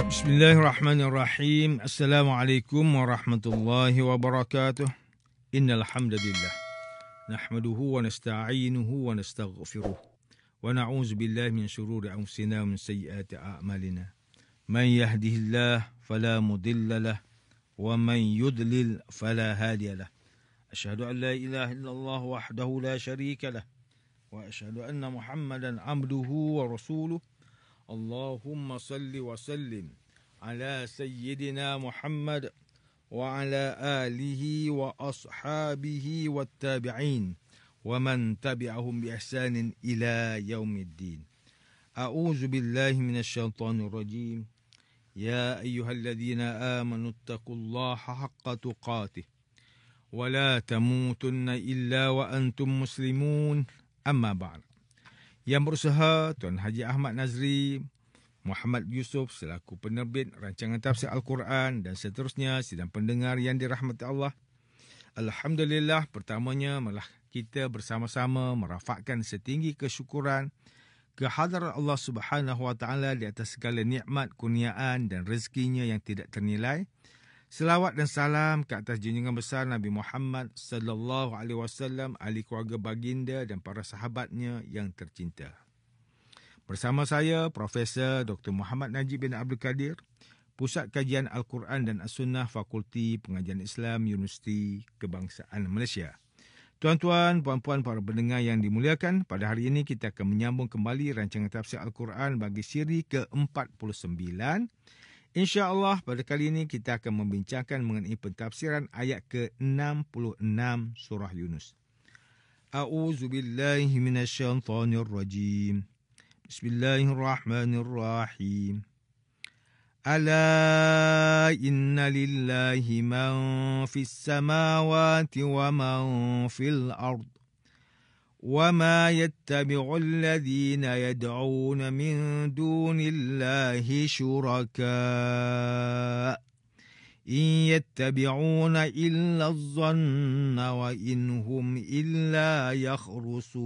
Bismillahirrahmanirrahim. Assalamualaikum warahmatullahi wabarakatuh. Innal hamdalillah nahmaduhu wa nasta'inuhu wa nastaghfiruh wa na'udzu billahi min shururi anfusina wa min sayyiati a'malina. Man yahdihillahu fala mudilla lahu wa man yudlil fala hadiya lahu. Asyhadu an la ilaha illallah wahdahu la syarika lahu wa asyhadu anna Muhammadan abduhu wa rasuluh. Allahumma salli wa sallim ala sayyidina Muhammad wa ala alihi wa ashabihi wa tabi'in wa man tabi'ahum bi ihsanin ila yaumiddin. A'udzu billahi minasy syaithanir rajim. Ya ayyuhalladzina amanu taqullaha haqqa tuqatih wa la tamutunna illa wa antum muslimun. Amma ba'd. Yang berusaha Tuan Haji Ahmad Nazri Muhammad Yusuf selaku penerbit rancangan tafsir Al-Quran dan seterusnya sidang pendengar yang dirahmati Allah. Alhamdulillah, pertamanya malah kita bersama-sama merafakkan setinggi kesyukuran kehadrat Allah Subhanahu Wa Taala di atas segala nikmat, kurniaan dan rezekinya yang tidak ternilai. Selawat dan salam ke atas junjungan besar Nabi Muhammad sallallahu alaihi wasallam, ahli keluarga baginda dan para sahabatnya yang tercinta. Bersama saya Profesor Dr. Muhammad Najib bin Abdul Kadir, Pusat Kajian Al-Quran dan As-Sunnah, Fakulti Pengajian Islam, Universiti Kebangsaan Malaysia. Tuan-tuan, puan-puan, para pendengar yang dimuliakan, pada hari ini kita akan menyambung kembali rancangan tafsir Al-Quran bagi siri ke-49. InsyaAllah pada kali ini kita akan membincangkan mengenai pentafsiran ayat ke-66 surah Yunus. A'udzu billahi minasyaitonir rajim. Bismillahirrahmanirrahim. Ala inna lillahi man fis samawati wa man fil ard. وَمَا يَتَّبِعُ الَّذِينَ يَدْعُونَ مِن دُونِ اللَّهِ شُرَكَاءَ إِن يَتَّبِعُونَ إِلَّا الظَّنَّ وَإِنْ هُمْ إِلَّا يَخْرُصُونَ.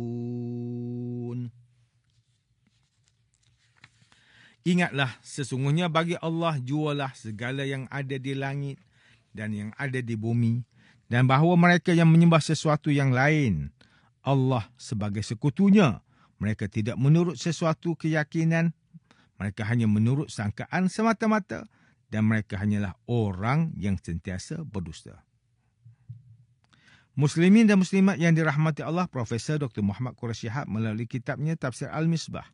Ingatlah, sesungguhnya bagi Allah jualah segala yang ada di langit dan yang ada di bumi, dan bahawa mereka yang menyembah sesuatu yang lain Allah sebagai sekutunya, mereka tidak menurut sesuatu keyakinan, mereka hanya menurut sangkaan semata-mata, dan mereka hanyalah orang yang sentiasa berdusta. Muslimin dan muslimat yang dirahmati Allah, Profesor Dr. Muhammad Quraisy Shihab melalui kitabnya Tafsir Al-Misbah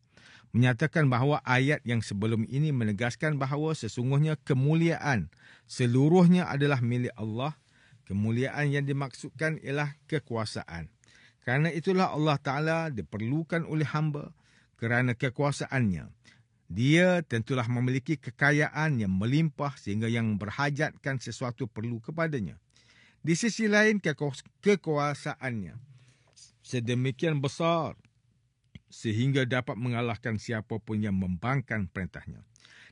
menyatakan bahawa ayat yang sebelum ini menegaskan bahawa sesungguhnya kemuliaan seluruhnya adalah milik Allah. Kemuliaan yang dimaksudkan ialah kekuasaan. Kerana itulah Allah Ta'ala diperlukan oleh hamba kerana kekuasaannya. Dia tentulah memiliki kekayaan yang melimpah sehingga yang berhajatkan sesuatu perlu kepadanya. Di sisi lain, kekuasaannya sedemikian besar sehingga dapat mengalahkan siapa pun yang membangkang perintahnya.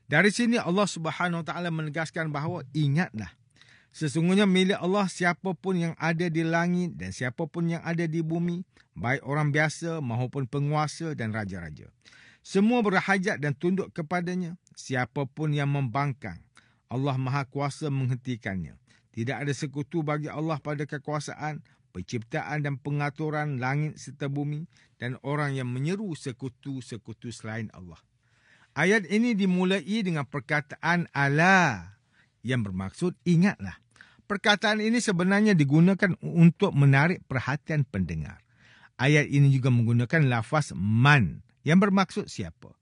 Dari sini Allah Subhanahu Wa Ta'ala menegaskan bahawa ingatlah, sesungguhnya milik Allah siapa pun yang ada di langit dan siapa pun yang ada di bumi, baik orang biasa maupun penguasa dan raja-raja. Semua berhajat dan tunduk kepadanya. Siapa pun yang membangkang, Allah Maha Kuasa menghentikannya. Tidak ada sekutu bagi Allah pada kekuasaan, penciptaan dan pengaturan langit serta bumi, dan orang yang menyeru sekutu-sekutu selain Allah. Ayat ini dimulai dengan perkataan ala yang bermaksud ingatlah. Perkataan ini sebenarnya digunakan untuk menarik perhatian pendengar. Ayat ini juga menggunakan lafaz man yang bermaksud siapa,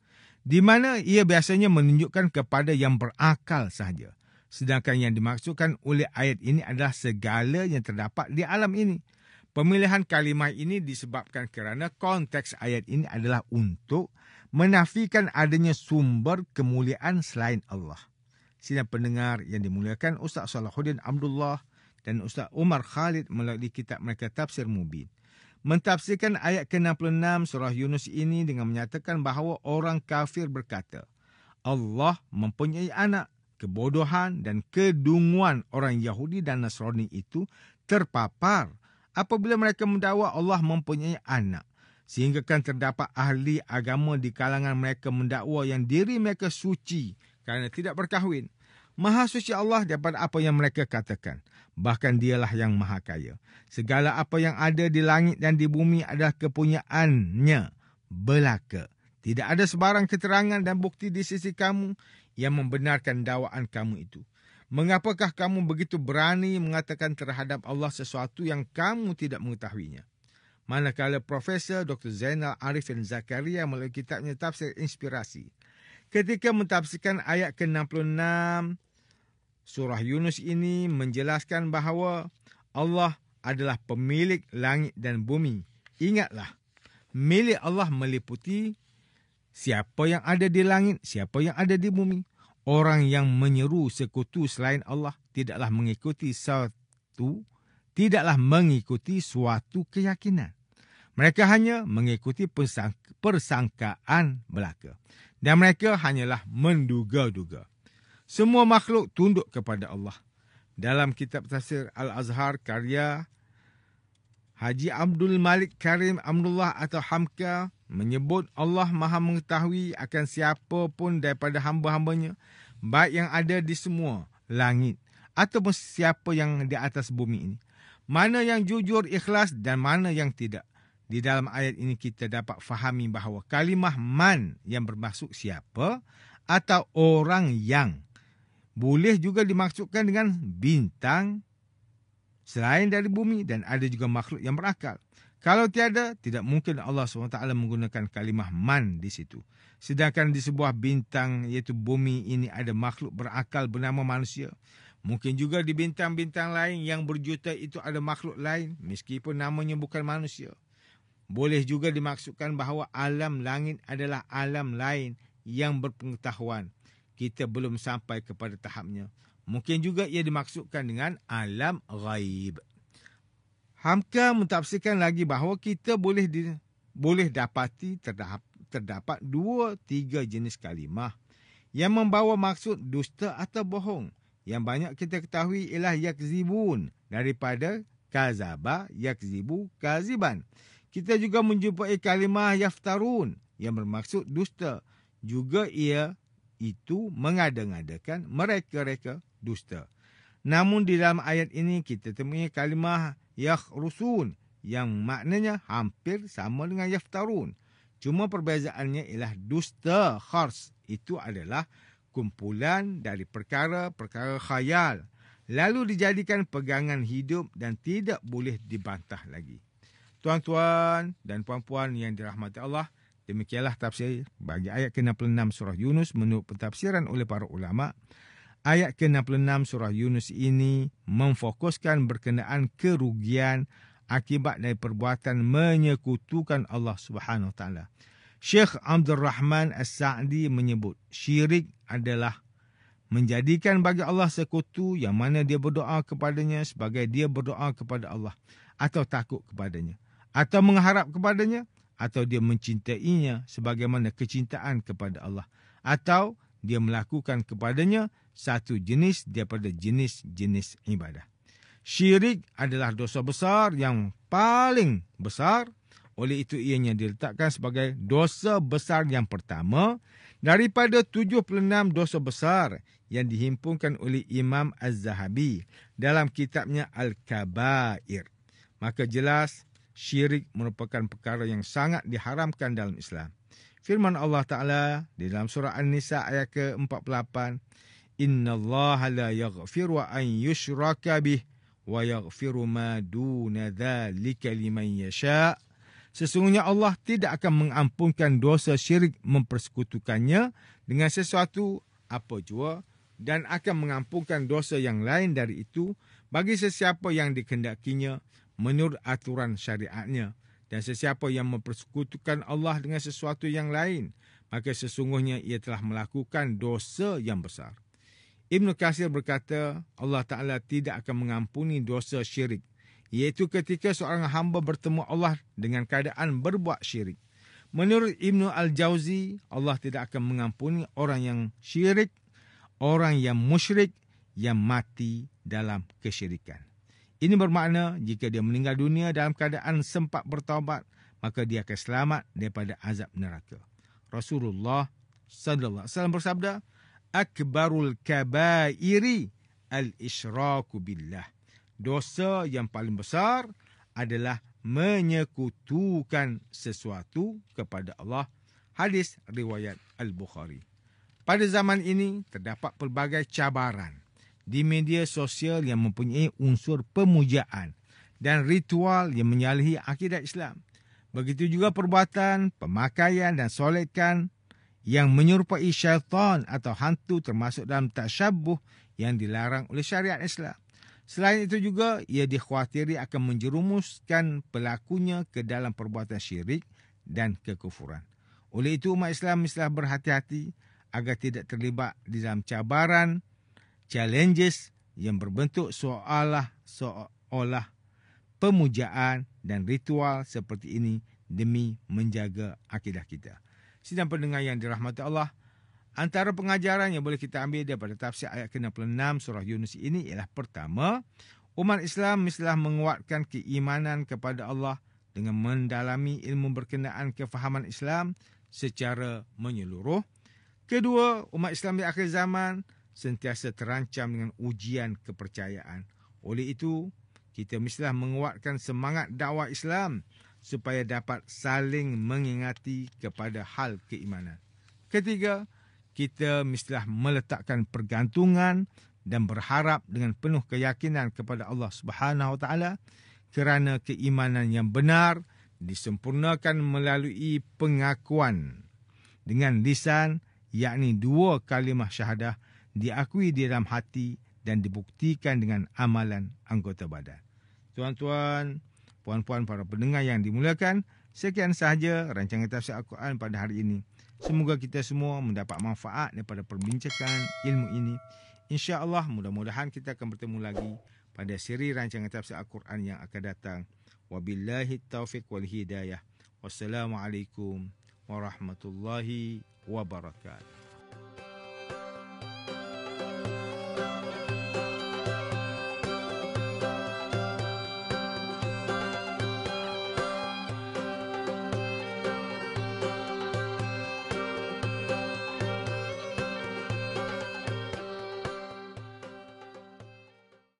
di mana ia biasanya menunjukkan kepada yang berakal sahaja. Sedangkan yang dimaksudkan oleh ayat ini adalah segala yang terdapat di alam ini. Pemilihan kalimah ini disebabkan kerana konteks ayat ini adalah untuk menafikan adanya sumber kemuliaan selain Allah. Sidang pendengar yang dimuliakan, Ustaz Salahuddin Abdullah dan Ustaz Umar Khalid melalui kitab mereka Tafsir Mubin mentafsirkan ayat ke-66 surah Yunus ini dengan menyatakan bahawa orang kafir berkata, Allah mempunyai anak. Kebodohan dan kedunguan orang Yahudi dan Nasrani itu terpapar apabila mereka mendakwa Allah mempunyai anak. Sehingga kan terdapat ahli agama di kalangan mereka mendakwa yang diri mereka suci kerana tidak berkahwin. Maha suci Allah daripada apa yang mereka katakan. Bahkan dialah yang maha kaya. Segala apa yang ada di langit dan di bumi adalah kepunyaannya belaka. Tidak ada sebarang keterangan dan bukti di sisi kamu yang membenarkan dakwaan kamu itu. Mengapakah kamu begitu berani mengatakan terhadap Allah sesuatu yang kamu tidak mengetahuinya? Manakala Profesor Dr. Zainal Arifin Zakaria melalui kitabnya Tafsir Inspirasi, ketika mentafsirkan ayat ke-66 surah Yunus ini menjelaskan bahawa Allah adalah pemilik langit dan bumi. Ingatlah, milik Allah meliputi siapa yang ada di langit, siapa yang ada di bumi. Orang yang menyeru sekutu selain Allah tidaklah mengikuti suatu keyakinan. Mereka hanya mengikuti persangkaan belaka. Dan mereka hanyalah menduga-duga. Semua makhluk tunduk kepada Allah. Dalam kitab Tafsir Al-Azhar karya Haji Abdul Malik Karim Amrullah atau Hamka menyebut Allah maha mengetahui akan siapa pun daripada hamba-hambanya, baik yang ada di semua langit ataupun siapa yang di atas bumi ini. Mana yang jujur ikhlas dan mana yang tidak. Di dalam ayat ini kita dapat fahami bahawa kalimah man yang bermaksud siapa atau orang yang boleh juga dimaksudkan dengan bintang selain dari bumi dan ada juga makhluk yang berakal. Kalau tiada, tidak mungkin Allah SWT menggunakan kalimah man di situ. Sedangkan di sebuah bintang iaitu bumi ini ada makhluk berakal bernama manusia. Mungkin juga di bintang-bintang lain yang berjuta itu ada makhluk lain meskipun namanya bukan manusia. Boleh juga dimaksudkan bahawa alam langit adalah alam lain yang berpengetahuan. Kita belum sampai kepada tahapnya. Mungkin juga ia dimaksudkan dengan alam ghaib. Hamka mentafsirkan lagi bahawa kita boleh dapati terdapat 2-3 jenis kalimah yang membawa maksud dusta atau bohong. Yang banyak kita ketahui ialah yakzibun daripada kazaba, yakzibu, kaziban. Kita juga menjumpai kalimah yaftarun yang bermaksud dusta. Juga ia itu mengada-ngadakan mereka-reka dusta. Namun di dalam ayat ini kita temui kalimah yakhrusun yang maknanya hampir sama dengan yaftarun. Cuma perbezaannya ialah dusta khars itu adalah kumpulan dari perkara-perkara khayal lalu dijadikan pegangan hidup dan tidak boleh dibantah lagi. Tuan-tuan dan puan-puan yang dirahmati Allah, demikianlah tafsir bagi ayat ke-66 surah Yunus menurut pentafsiran oleh para ulama. Ayat ke-66 surah Yunus ini memfokuskan berkenaan kerugian akibat dari perbuatan menyekutukan Allah Subhanahu Wa Taala. Syekh Abdul Rahman As-Sa'di menyebut syirik adalah menjadikan bagi Allah sekutu yang mana dia berdoa kepadanya sebagai dia berdoa kepada Allah atau takut kepadanya atau mengharap kepadanya atau dia mencintainya sebagaimana kecintaan kepada Allah atau dia melakukan kepadanya satu jenis daripada jenis-jenis ibadah. Syirik adalah dosa besar yang paling besar. Oleh itu ianya diletakkan sebagai dosa besar yang pertama daripada 76 dosa besar yang dihimpunkan oleh Imam Az-Zahabi dalam kitabnya Al-Kabair. Maka jelas syirik merupakan perkara yang sangat diharamkan dalam Islam. Firman Allah Ta'ala di dalam surah An-Nisa ayat ke-48, Inna Allah la yaghfiru an yushraka bih wa yaghfiru ma duna dhalika liman yasha. Sesungguhnya Allah tidak akan mengampunkan dosa syirik mempersekutukannya dengan sesuatu apa jua dan akan mengampunkan dosa yang lain dari itu bagi sesiapa yang dikehendakinya menurut aturan syariatnya. Dan sesiapa yang mempersekutukan Allah dengan sesuatu yang lain, maka sesungguhnya ia telah melakukan dosa yang besar. Ibn Katsir berkata, Allah Ta'ala tidak akan mengampuni dosa syirik, iaitu ketika seorang hamba bertemu Allah dengan keadaan berbuat syirik. Menurut Ibn Al-Jawzi, Allah tidak akan mengampuni orang yang syirik, orang yang musyrik, yang mati dalam kesyirikan. Ini bermakna jika dia meninggal dunia dalam keadaan sempat bertaubat, maka dia akan selamat daripada azab neraka. Rasulullah sallallahu alaihi wasallam bersabda, akbarul kabairi al-isyraku billah. Dosa yang paling besar adalah menyekutukan sesuatu kepada Allah. Hadis riwayat Al-Bukhari. Pada zaman ini terdapat pelbagai cabaran di media sosial yang mempunyai unsur pemujaan dan ritual yang menyalahi akidah Islam. Begitu juga perbuatan, pemakaian dan solatkan yang menyerupai syaitan atau hantu termasuk dalam tasyabbuh yang dilarang oleh syariat Islam. Selain itu juga, ia dikhawatiri akan menjerumuskan pelakunya ke dalam perbuatan syirik dan kekufuran. Oleh itu, umat Islam mestilah berhati-hati agar tidak terlibat di dalam cabaran, challenges yang berbentuk seolah pemujaan dan ritual seperti ini demi menjaga akidah kita. Sidang pendengar yang dirahmati Allah, antara pengajaran yang boleh kita ambil daripada tafsir ayat ke-66 surah Yunus ini ialah pertama, umat Islam mestilah menguatkan keimanan kepada Allah dengan mendalami ilmu berkenaan kefahaman Islam secara menyeluruh. Kedua, umat Islam di akhir zaman sentiasa terancam dengan ujian kepercayaan. Oleh itu, kita mestilah menguatkan semangat dakwah Islam supaya dapat saling mengingati kepada hal keimanan. Ketiga, kita mestilah meletakkan pergantungan dan berharap dengan penuh keyakinan kepada Allah Subhanahu Wa Taala kerana keimanan yang benar disempurnakan melalui pengakuan dengan lisan, yakni 2 kalimah syahadah diakui di dalam hati dan dibuktikan dengan amalan anggota badan. Tuan-tuan, puan-puan para pendengar yang dimuliakan, sekian sahaja rancangan tafsir Al-Quran pada hari ini. Semoga kita semua mendapat manfaat daripada perbincangan ilmu ini. InsyaAllah mudah-mudahan kita akan bertemu lagi pada siri rancangan tafsir Al-Quran yang akan datang. Wabillahi taufiq wal hidayah. Wassalamualaikum warahmatullahi wabarakatuh.